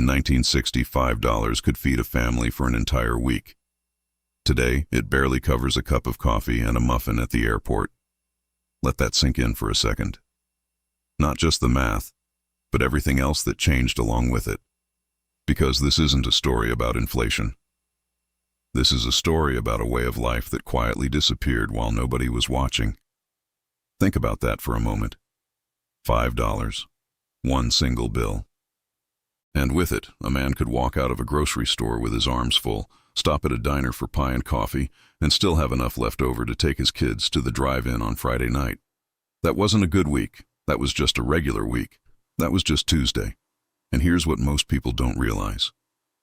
1960, $5 could feed a family for an entire week. Today, it barely covers a cup of coffee and a muffin at the airport. Let that sink in for a second. Not just the math, but everything else that changed along with it. Because this isn't a story about inflation. This is a story about a way of life that quietly disappeared while nobody was watching. Think about that for a moment. $5. One single bill. And with it, a man could walk out of a grocery store with his arms full, stop at a diner for pie and coffee, and still have enough left over to take his kids to the drive-in on Friday night. That wasn't a good week. That was just a regular week. That was just Tuesday. And here's what most people don't realize.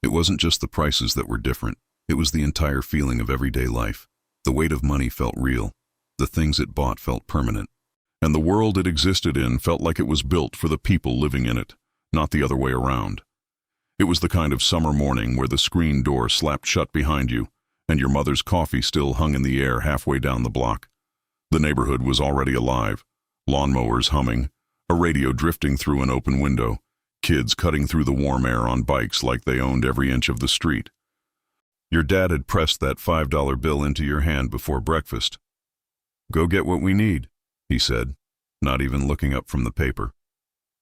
It wasn't just the prices that were different. It was the entire feeling of everyday life. The weight of money felt real. The things it bought felt permanent. And the world it existed in felt like it was built for the people living in it, not the other way around. It was the kind of summer morning where the screen door slapped shut behind you, and your mother's coffee still hung in the air halfway down the block. The neighborhood was already alive. Lawnmowers humming, a radio drifting through an open window, kids cutting through the warm air on bikes like they owned every inch of the street. Your dad had pressed that $5 bill into your hand before breakfast. "Go get what we need," he said, not even looking up from the paper.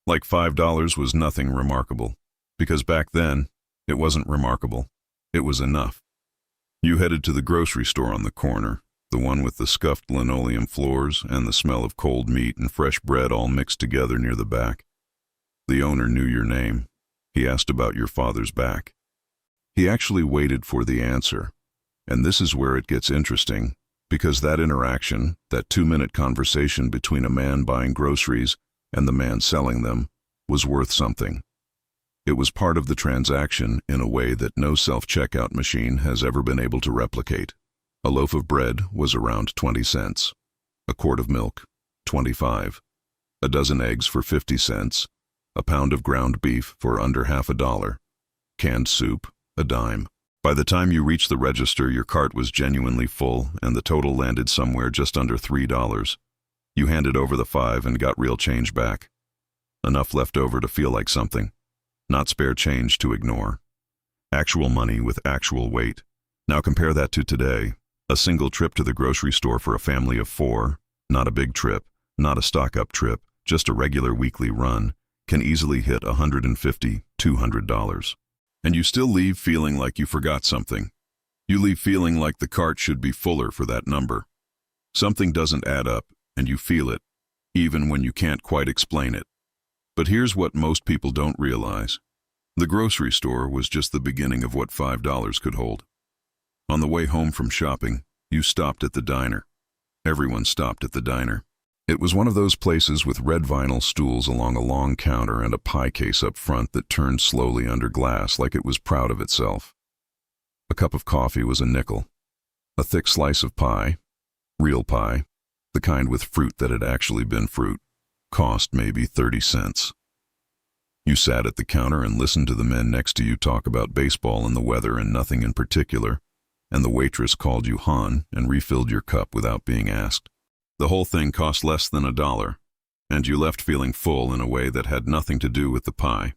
Like $5 was nothing remarkable, because back then, it wasn't remarkable. It was enough. You headed to the grocery store on the corner, the one with the scuffed linoleum floors and the smell of cold meat and fresh bread all mixed together near the back. The owner knew your name. He asked about your father's back. He actually waited for the answer. And this is where it gets interesting, because that interaction, that 2-minute conversation between a man buying groceries and the man selling them, was worth something. It was part of the transaction in a way that no self-checkout machine has ever been able to replicate. A loaf of bread was around 20 cents. A quart of milk, 25. A dozen eggs for 50 cents. A pound of ground beef for under half a dollar. Canned soup, a dime. By the time you reached the register, your cart was genuinely full, and the total landed somewhere just under $3. You handed over the 5 and got real change back. Enough left over to feel like something. Not spare change to ignore. Actual money with actual weight. Now compare that to today. A single trip to the grocery store for a family of 4, not a big trip, not a stock-up trip, just a regular weekly run, can easily hit $150, $200. And you still leave feeling like you forgot something. You leave feeling like the cart should be fuller for that number. Something doesn't add up, and you feel it, even when you can't quite explain it. But here's what most people don't realize. The grocery store was just the beginning of what $5 could hold. On the way home from shopping, you stopped at the diner. Everyone stopped at the diner. It was one of those places with red vinyl stools along a long counter and a pie case up front that turned slowly under glass like it was proud of itself. A cup of coffee was a nickel. A thick slice of pie, real pie, the kind with fruit that had actually been fruit, cost maybe 30 cents. You sat at the counter and listened to the men next to you talk about baseball and the weather and nothing in particular, and the waitress called you hon and refilled your cup without being asked. The whole thing cost less than $1, and you left feeling full in a way that had nothing to do with the pie.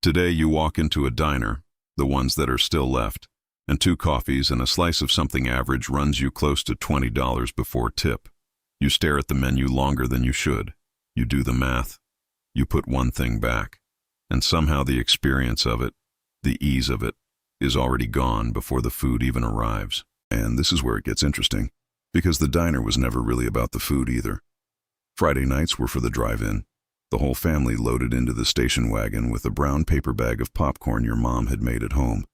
Today you walk into a diner, the ones that are still left, and 2 coffees and a slice of something average runs you close to $20 before tip. You stare at the menu longer than you should. You do the math. You put one thing back, and somehow the experience of it, the ease of it, is already gone before the food even arrives. And this is where it gets interesting, because the diner was never really about the food either. Friday nights were for the drive-in. The whole family loaded into the station wagon with a brown paper bag of popcorn your mom had made at home,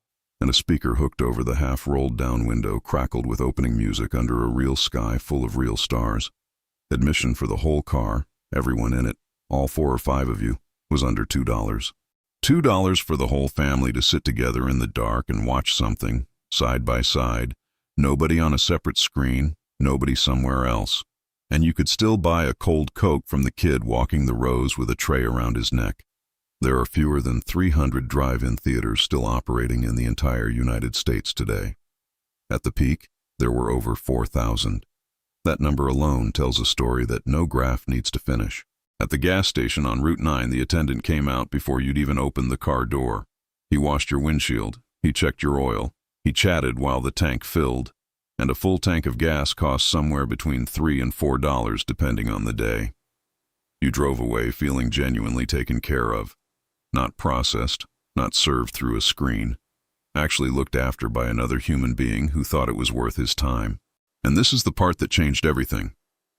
and a speaker hooked over the half-rolled-down window crackled with opening music under a real sky full of real stars. Admission for the whole car, everyone in it, all 4 or 5 of you, was under $2. $2 for the whole family to sit together in the dark and watch something, side by side, nobody on a separate screen, nobody somewhere else. And you could still buy a cold Coke from the kid walking the rows with a tray around his neck. There are fewer than 300 drive-in theaters still operating in the entire United States today. At the peak, there were over 4,000. That number alone tells a story that no graph needs to finish. At the gas station on Route 9, the attendant came out before you'd even opened the car door. He washed your windshield, he checked your oil, he chatted while the tank filled, and a full tank of gas cost somewhere between $3 and $4 depending on the day. You drove away feeling genuinely taken care of, not processed, not served through a screen, actually looked after by another human being who thought it was worth his time. And this is the part that changed everything.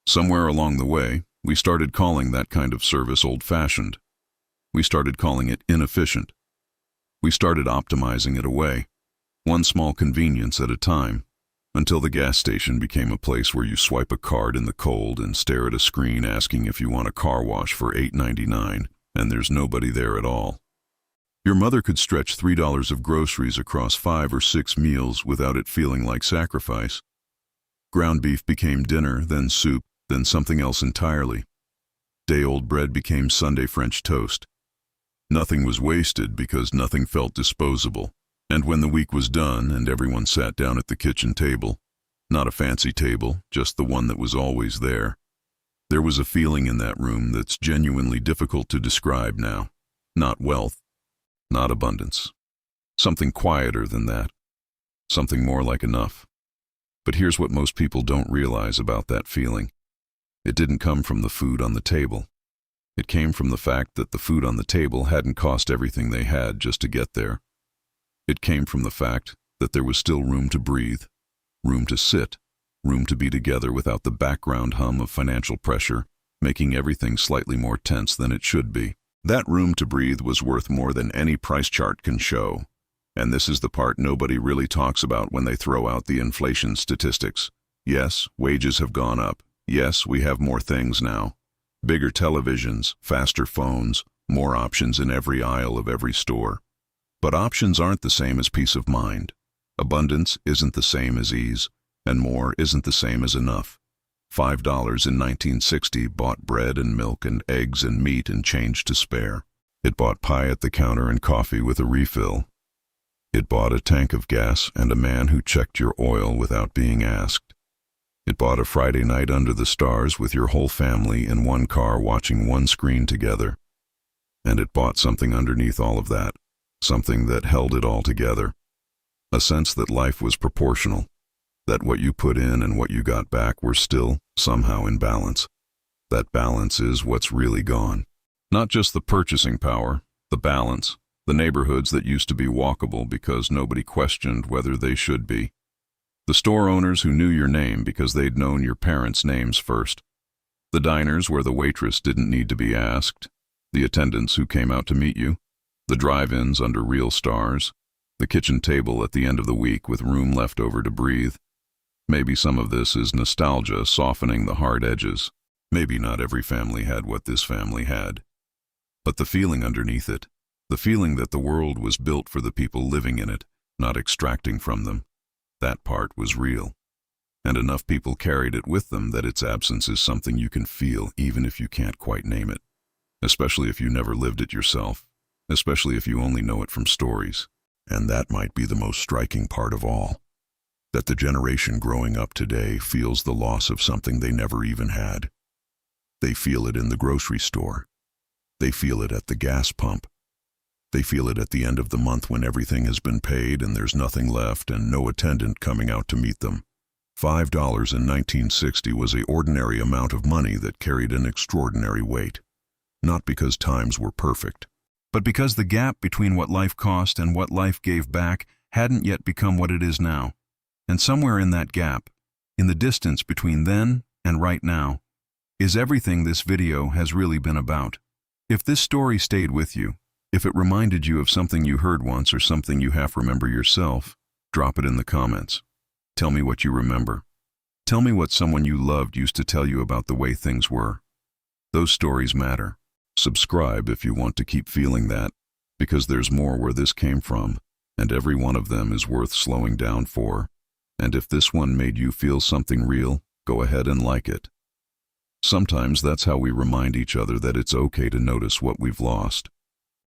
Somewhere along the way, we started calling that kind of service old-fashioned. We started calling it inefficient. We started optimizing it away, one small convenience at a time, until the gas station became a place where you swipe a card in the cold and stare at a screen asking if you want a car wash for $8.99, and there's nobody there at all. Your mother could stretch $3 of groceries across 5 or 6 meals without it feeling like sacrifice. Ground beef became dinner, then soup, then something else entirely. Day-old bread became Sunday French toast. Nothing was wasted because nothing felt disposable. And when the week was done and everyone sat down at the kitchen table, not a fancy table, just the one that was always there was a feeling in that room that's genuinely difficult to describe now. Not wealth, not abundance. Something quieter than that. Something more like enough. But here's what most people don't realize about that feeling. It didn't come from the food on the table. It came from the fact that the food on the table hadn't cost everything they had just to get there. It came from the fact that there was still room to breathe, room to sit, room to be together without the background hum of financial pressure, making everything slightly more tense than it should be. That room to breathe was worth more than any price chart can show. And this is the part nobody really talks about when they throw out the inflation statistics. Yes, wages have gone up. Yes, we have more things now. Bigger televisions, faster phones, more options in every aisle of every store. But options aren't the same as peace of mind. Abundance isn't the same as ease, and more isn't the same as enough. $5 in 1960 bought bread and milk and eggs and meat and change to spare. It bought pie at the counter and coffee with a refill. It bought a tank of gas and a man who checked your oil without being asked. It bought a Friday night under the stars with your whole family in one car watching one screen together. And it bought something underneath all of that. Something that held it all together. A sense that life was proportional, that what you put in and what you got back were still, somehow, in balance. That balance is what's really gone. Not just the purchasing power, the balance, the neighborhoods that used to be walkable because nobody questioned whether they should be. The store owners who knew your name because they'd known your parents' names first. The diners where the waitress didn't need to be asked. The attendants who came out to meet you. The drive-ins under real stars, the kitchen table at the end of the week with room left over to breathe. Maybe some of this is nostalgia softening the hard edges. Maybe not every family had what this family had. But the feeling underneath it, the feeling that the world was built for the people living in it, not extracting from them, that part was real. And enough people carried it with them that its absence is something you can feel even if you can't quite name it. Especially if you never lived it yourself. Especially if you only know it from stories. And that might be the most striking part of all. That the generation growing up today feels the loss of something they never even had. They feel it in the grocery store. They feel it at the gas pump. They feel it at the end of the month when everything has been paid and there's nothing left and no attendant coming out to meet them. $5 in 1960 was an ordinary amount of money that carried an extraordinary weight. Not because times were perfect, but because the gap between what life cost and what life gave back hadn't yet become what it is now. And somewhere in that gap, in the distance between then and right now, is everything this video has really been about. If this story stayed with you, if it reminded you of something you heard once or something you half remember yourself, drop it in the comments. Tell me what you remember. Tell me what someone you loved used to tell you about the way things were. Those stories matter. Subscribe if you want to keep feeling that, because there's more where this came from, and every one of them is worth slowing down for. And if this one made you feel something real, go ahead and like it. Sometimes that's how we remind each other that it's okay to notice what we've lost.